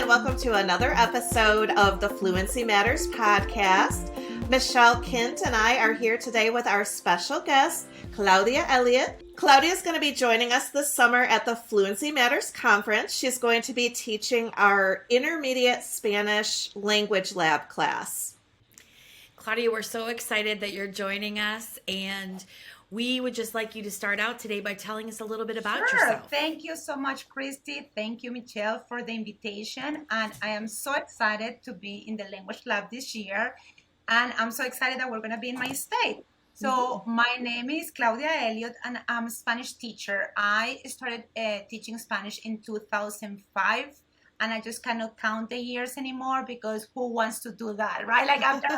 and welcome to another episode of the Fluency Matters podcast. Michelle Kint and I are here today with our special guest, Claudia Elliott. Claudia is going to be joining us this summer at the Fluency Matters conference. She's going to be teaching our intermediate Spanish language lab class. Claudia, we're so excited that you're joining us, and we would just like you to start out today by telling us a little bit about yourself. Thank you so much, Kristy. Thank you, Michelle, for the invitation. And I am so excited to be in the language lab this year. And I'm so excited that we're going to be in my state. So my name is Claudia Elliott, and I'm a Spanish teacher. I started teaching Spanish in 2005. And I just cannot count the years anymore because who wants to do that, right? Like after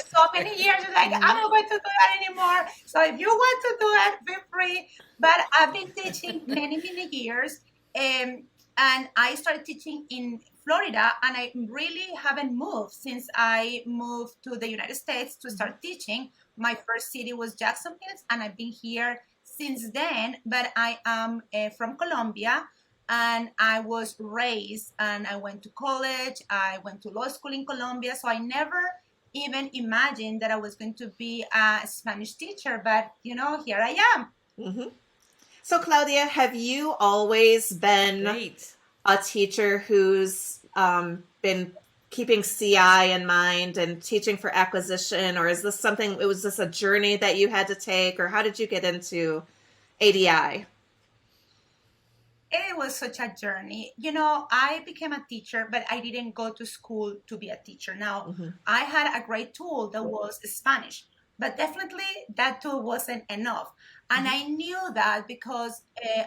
so many years, it's like, I'm not going to do that anymore. So if you want to do it, feel free. But I've been teaching many, many years. And I started teaching in Florida, and I really haven't moved since I moved to the United States to start teaching. My first city was Jacksonville, and I've been here since then. But I am from Colombia. And I was raised, and I went to college. I went to law school in Colombia. So I never even imagined that I was going to be a Spanish teacher. But, here I am. Mm-hmm. So, Claudia, have you always been a teacher who's been keeping CI in mind and teaching for acquisition? Or is this was this a journey that you had to take? Or how did you get into ADI? It was such a journey. I became a teacher, but I didn't go to school to be a teacher. Now, I had a great tool that was Spanish, but definitely that tool wasn't enough. And I knew that because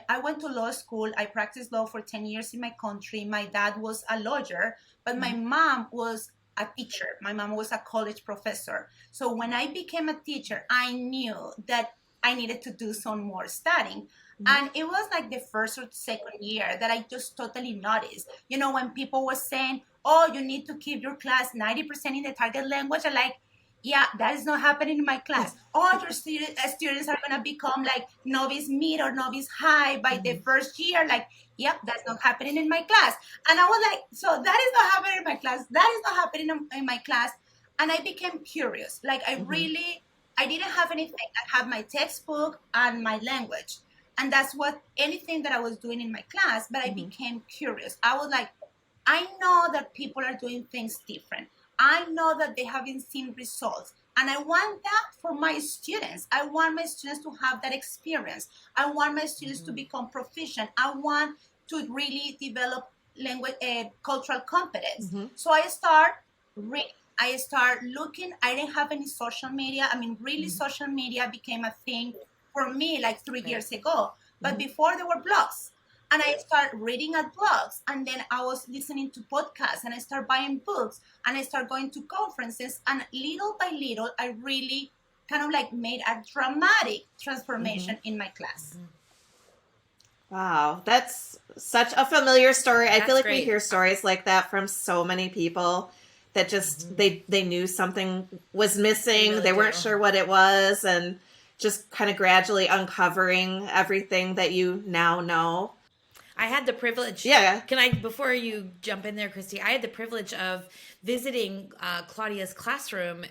I went to law school. I practiced law for 10 years in my country. My dad was a lawyer, but my mom was a teacher. My mom was a college professor. So when I became a teacher, I knew that I needed to do some more studying. And it was like the first or second year that I just totally noticed. When people were saying, oh, you need to keep your class 90% in the target language. I'm like, yeah, that is not happening in my class. Oh, your students are going to become like novice mid or novice high by the first year. Like, yep, that's not happening in my class. And I was like, so that is not happening in my class. That is not happening in my class. And I became curious. Like I didn't have anything. I had my textbook and my language. And that's anything that I was doing in my class, but I became curious. I was like, I know that people are doing things different. I know that they haven't seen results. And I want that for my students. I want my students to have that experience. I want my students to become proficient. I want to really develop language, cultural competence. So I start reading. I start looking. I didn't have any social media. I mean, really social media became a thing for me like 3 years ago. But before there were blogs. And I started reading at blogs. And then I was listening to podcasts. And I started buying books. And I started going to conferences. And little by little, I really kind of like made a dramatic transformation in my class. Wow, that's such a familiar story. I feel like great. We hear stories like that from so many people that just they knew something was missing. They weren't sure what it was, and just kind of gradually uncovering everything that you now know. I had the privilege. Yeah. Before you jump in there, Kristy, I had the privilege of visiting Claudia's classroom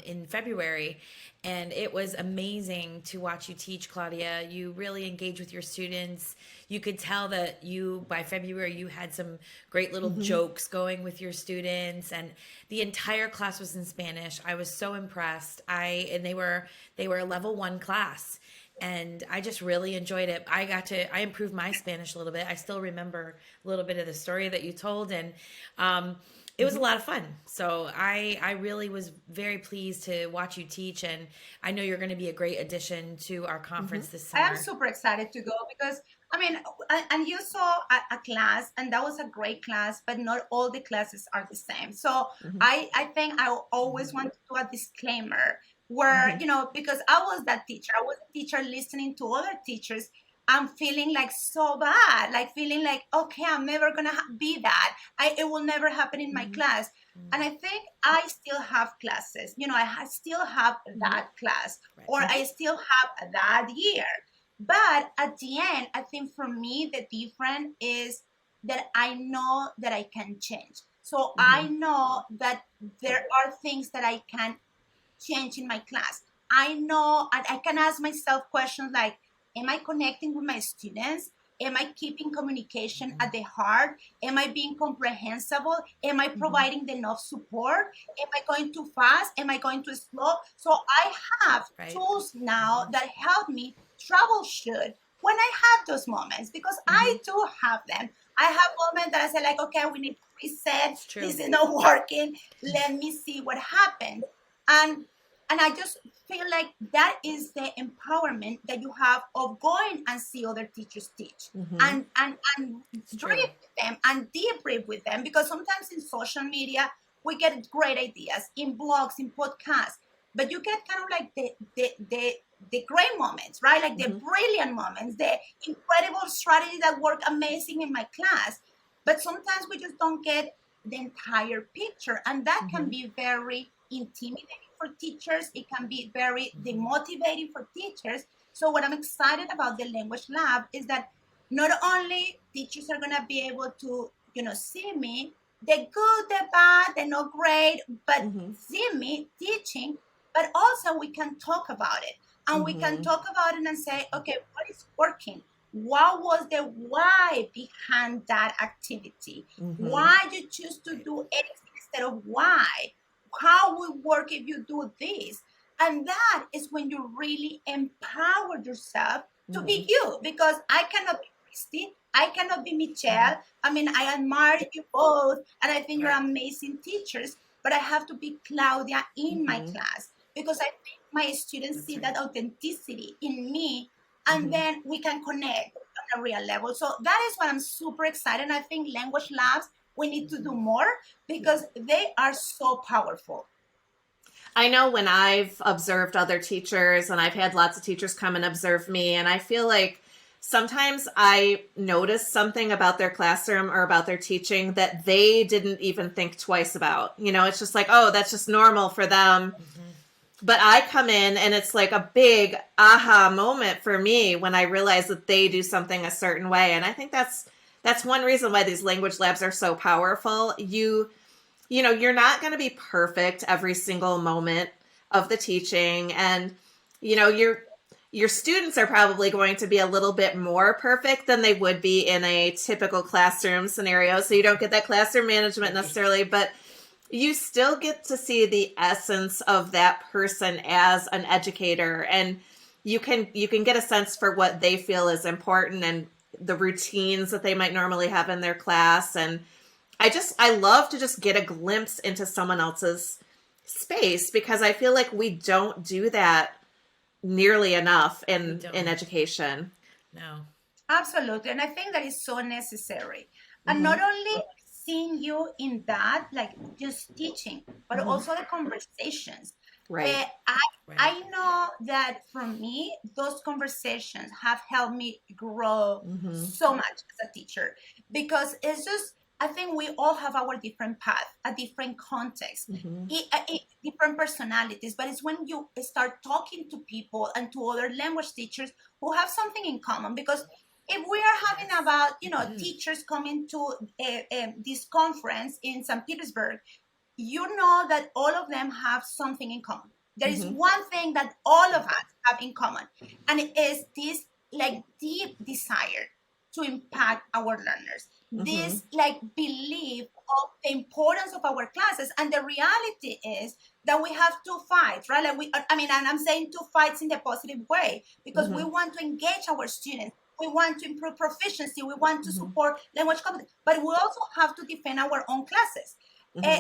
in February. And it was amazing to watch you teach, Claudia. You really engage with your students. You could tell that by February, you had some great little jokes going with your students. And the entire class was in Spanish. I was so impressed. And they were a level 1 class. And I just really enjoyed it. I improved my Spanish a little bit. I still remember a little bit of the story that you told. And it was a lot of fun. So I really was very pleased to watch you teach. And I know you're going to be a great addition to our conference this summer. I am super excited to go because, and you saw a class, and that was a great class, but not all the classes are the same. So I think I always want to do a disclaimer where, because I was that teacher. I was a teacher listening to other teachers. I'm feeling like so bad, like feeling like, okay, I'm never going to be that. It will never happen in my class. And I think I still have classes. I still have that class, or I still have that year. But at the end, I think for me, the difference is that I know that I can change. So I know that there are things that I can change in my class. I know, and I can ask myself questions like, am I connecting with my students? Am I keeping communication at the heart? Am I being comprehensible? Am I providing enough support? Am I going too fast? Am I going too slow? So I have tools now that help me troubleshoot when I have those moments, because I do have them. I have moments that I say like, okay, we need to reset. This is not working. Let me see what happens. And I just feel like that is the empowerment that you have of going and see other teachers teach and brief them and debrief with them, because sometimes in social media we get great ideas in blogs, in podcasts, but you get kind of like the great moments, right? Like the brilliant moments, the incredible strategies that work amazing in my class. But sometimes we just don't get the entire picture, and that can be very intimidating for teachers. It can be very demotivating for teachers. So what I'm excited about the language lab is that not only teachers are going to be able to, see me, the good, the bad, the not great, but see me teaching, but also we can talk about it. And we can talk about it and say, okay, what is working? What was the why behind that activity? Why you choose to do X instead of Y? How will work if you do this? And that is when you really empower yourself to be you, because I cannot be Kristy, I cannot be Michelle. I mean, I admire you both, and I think you're amazing teachers, but I have to be Claudia in my class, because I think my students see that authenticity in me, and then we can connect on a real level. So that is what I'm super excited. And I think language labs, we need to do more, because they are so powerful. I know when I've observed other teachers, and I've had lots of teachers come and observe me, and I feel like sometimes I notice something about their classroom or about their teaching that they didn't even think twice about. It's just like, oh, that's just normal for them. But I come in and it's like a big aha moment for me when I realize that they do something a certain way. And I think that's one reason why these language labs are so powerful. You're not going to be perfect every single moment of the teaching. And, your students are probably going to be a little bit more perfect than they would be in a typical classroom scenario. So you don't get that classroom management necessarily, but you still get to see the essence of that person as an educator, and you can get a sense for what they feel is important and the routines that they might normally have in their class. And I love to just get a glimpse into someone else's space, because I feel like we don't do that nearly enough in education. No. Absolutely. And I think that is so necessary. And not only seeing you in that, like just teaching, but also the conversations. Right. I know that for me, those conversations have helped me grow so much as a teacher, because it's just, I think we all have our different path, a different context, different personalities. But it's when you start talking to people and to other language teachers who have something in common. Because if we are having about, teachers coming to this conference in St. Petersburg, you know that all of them have something in common. There is one thing that all of us have in common, and it is this like deep desire to impact our learners. This like belief of the importance of our classes. And the reality is that we have two fights, right? Like and I'm saying two fights in the positive way, because we want to engage our students. We want to improve proficiency. We want to support language competence, but we also have to defend our own classes.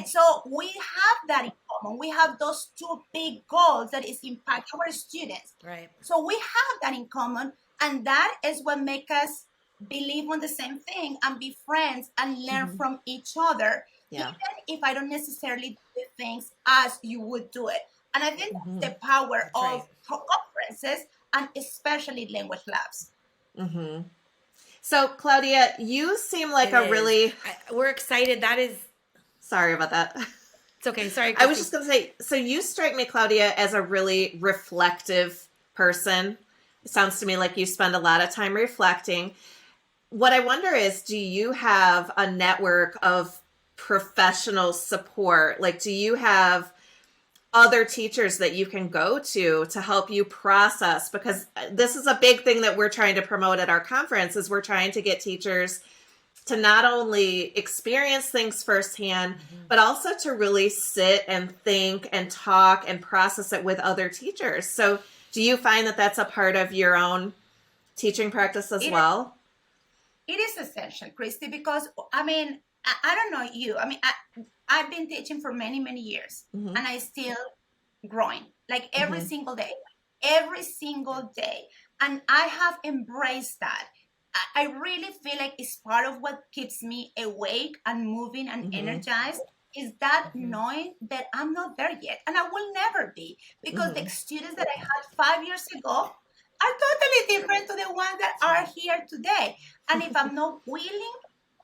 So we have that in common. We have those two big goals, that is impact our students. Right. So we have that in common, and that is what makes us believe on the same thing and be friends and learn from each other, even if I don't necessarily do things as you would do it. And I think that's the power of conferences, and especially language labs. So, Claudia, you seem like we're excited. That is... Sorry about that. It's okay. Sorry, Kristy. I was just going to say, so you strike me, Claudia, as a really reflective person. It sounds to me like you spend a lot of time reflecting. what I wonder is, do you have a network of professional support? Like, do you have other teachers that you can go to help you process? Because this is a big thing that we're trying to promote at our conference, is we're trying to get teachers to not only experience things firsthand, but also to really sit and think and talk and process it with other teachers. So do you find that that's a part of your own teaching practice as well? It is essential, Kristy, because I mean, I don't know you. I mean, I've been teaching for many, many years, and I still growing like every single day. And I have embraced that. I really feel like it's part of what keeps me awake and moving and energized, is that knowing that I'm not there yet and I will never be, because the students that I had 5 years ago are totally different to the ones that are here today. And if I'm not willing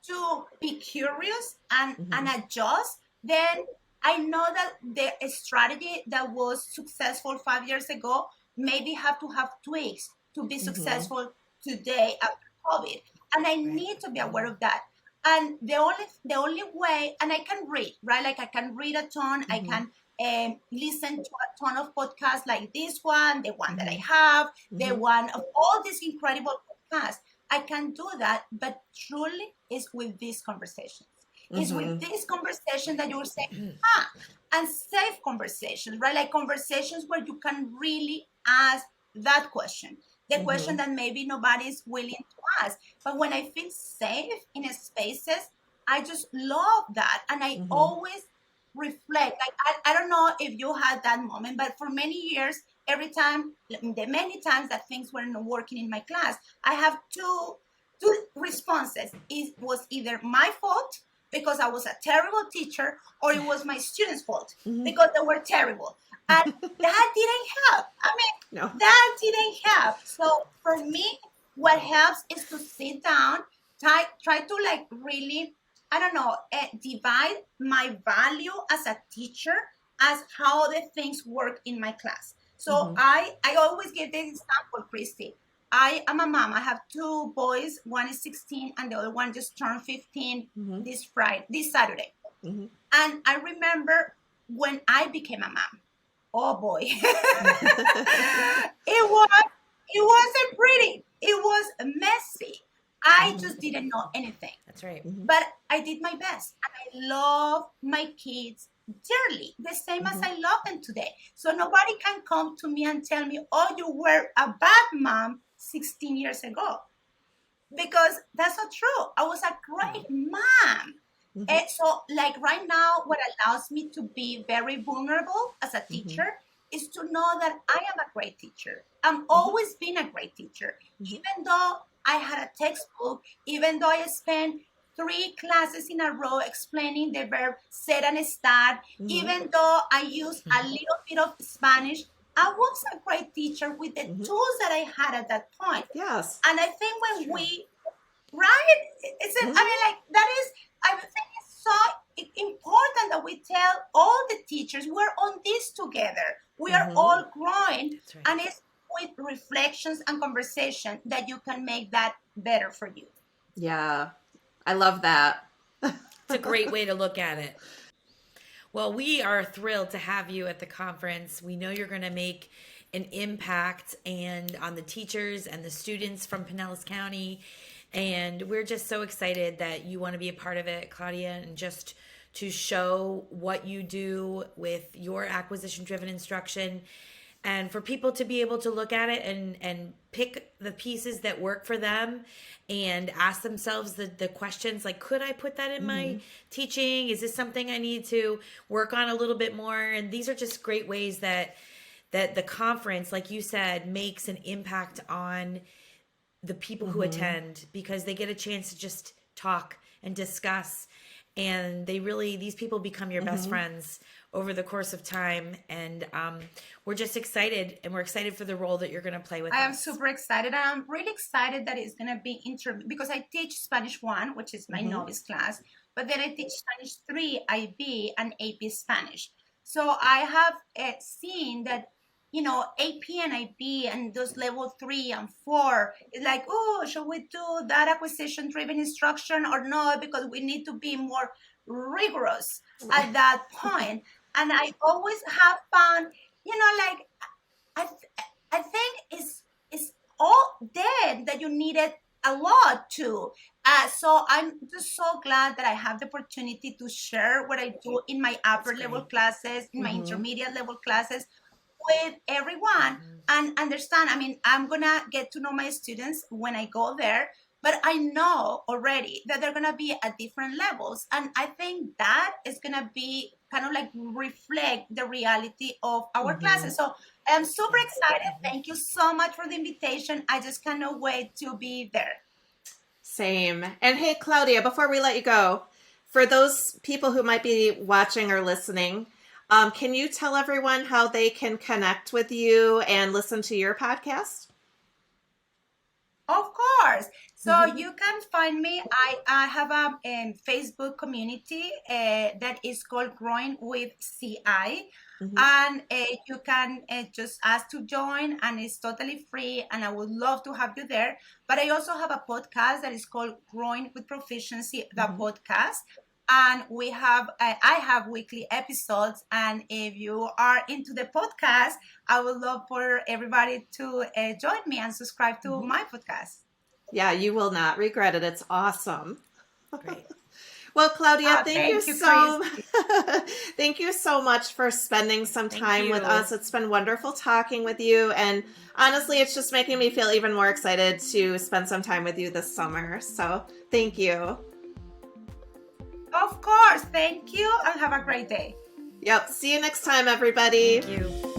to be curious and adjust, then I know that the strategy that was successful 5 years ago maybe have to have tweaks to be successful today after COVID. And I need to be aware of that. And the only way, and I can read, right? Like I can read a ton, I can listen to a ton of podcasts like this one, the one that I have, the one of all these incredible podcasts. I can do that, but truly is with these conversations. It's with this conversation that you will say, and safe conversations, right? Like conversations where you can really ask that question, the question that maybe nobody's willing to ask. But when I feel safe in spaces, I just love that. And I always reflect. Like, I don't know if you had that moment, but for many years, every time, the many times that things weren't working in my class, I have two responses. It was either my fault because I was a terrible teacher, or it was my students' fault because they were terrible. And that didn't help. I mean, that didn't help. So for me, what helps is to sit down, try to like really, I don't know, divide my value as a teacher as how the things work in my class. So I always give this example, Kristy. I am a mom. I have two boys. One is 16 and the other one just turned 15 this Saturday. And I remember when I became a mom. Oh boy. It wasn't pretty. It was messy. I just didn't know anything. That's right. But I did my best. And I love my kids dearly, the same as I love them today. So nobody can come to me and tell me, oh, you were a bad mom 16 years ago. Because that's not true. I was a great mom. And so like right now, what allows me to be very vulnerable as a teacher is to know that I am a great teacher. I've always been a great teacher. Even though I had a textbook, even though I spent 3 classes in a row explaining the verb ser and estar, even though I used a little bit of Spanish, I was a great teacher with the tools that I had at that point. Yes. And I think when right? I mean, like, that is, I think it's so important that we tell all the teachers, we're on this together. We are all growing. Right. And it's with reflections and conversation that you can make that better for you. Yeah, I love that. It's a great way to look at it. Well, we are thrilled to have you at the conference. We know you're going to make an impact and on the teachers and the students from Pinellas County. And we're just so excited that you want to be a part of it, Claudia, and just to show what you do with your acquisition-driven instruction, and for people to be able to look at it and pick the pieces that work for them and ask themselves the questions like, could I put that in my teaching? Is this something I need to work on a little bit more? And these are just great ways that the conference, like you said, makes an impact on the people who attend, because they get a chance to just talk and discuss, and these people become your best friends over the course of time. And we're just excited, and we're excited for the role that you're going to play with us. I am super excited. I'm really excited that it's going to be because I teach Spanish 1, which is my novice class, but then I teach Spanish 3, IB, and AP Spanish. So I have seen that AP and IB and those level 3 and 4. It's like, oh, should we do that acquisition driven instruction or not? Because we need to be more rigorous at that point. And I always have found, like, I think it's all there that you needed a lot to. So I'm just so glad that I have the opportunity to share what I do in my upper level classes, in my intermediate level classes with everyone and understand. I mean, I'm gonna get to know my students when I go there, but I know already that they're gonna be at different levels. And I think that is gonna be kind of like reflect the reality of our classes. So I'm super excited. Thank you so much for the invitation. I just cannot wait to be there. Same. And hey, Claudia, before we let you go, for those people who might be watching or listening, can you tell everyone how they can connect with you and listen to your podcast? Of course. So you can find me. I have a Facebook community that is called Growing with CI. And you can just ask to join, and it's totally free, and I would love to have you there. But I also have a podcast that is called Growing with Proficiency, the podcast. And I have weekly episodes. And if you are into the podcast, I would love for everybody to join me and subscribe to my podcast. Yeah, you will not regret it. It's awesome. Great. Well, Claudia, thank you so much for spending some time with us. It's been wonderful talking with you. And honestly, it's just making me feel even more excited to spend some time with you this summer. So thank you. Of course. Thank you, and have a great day. Yep. See you next time, everybody. Thank you.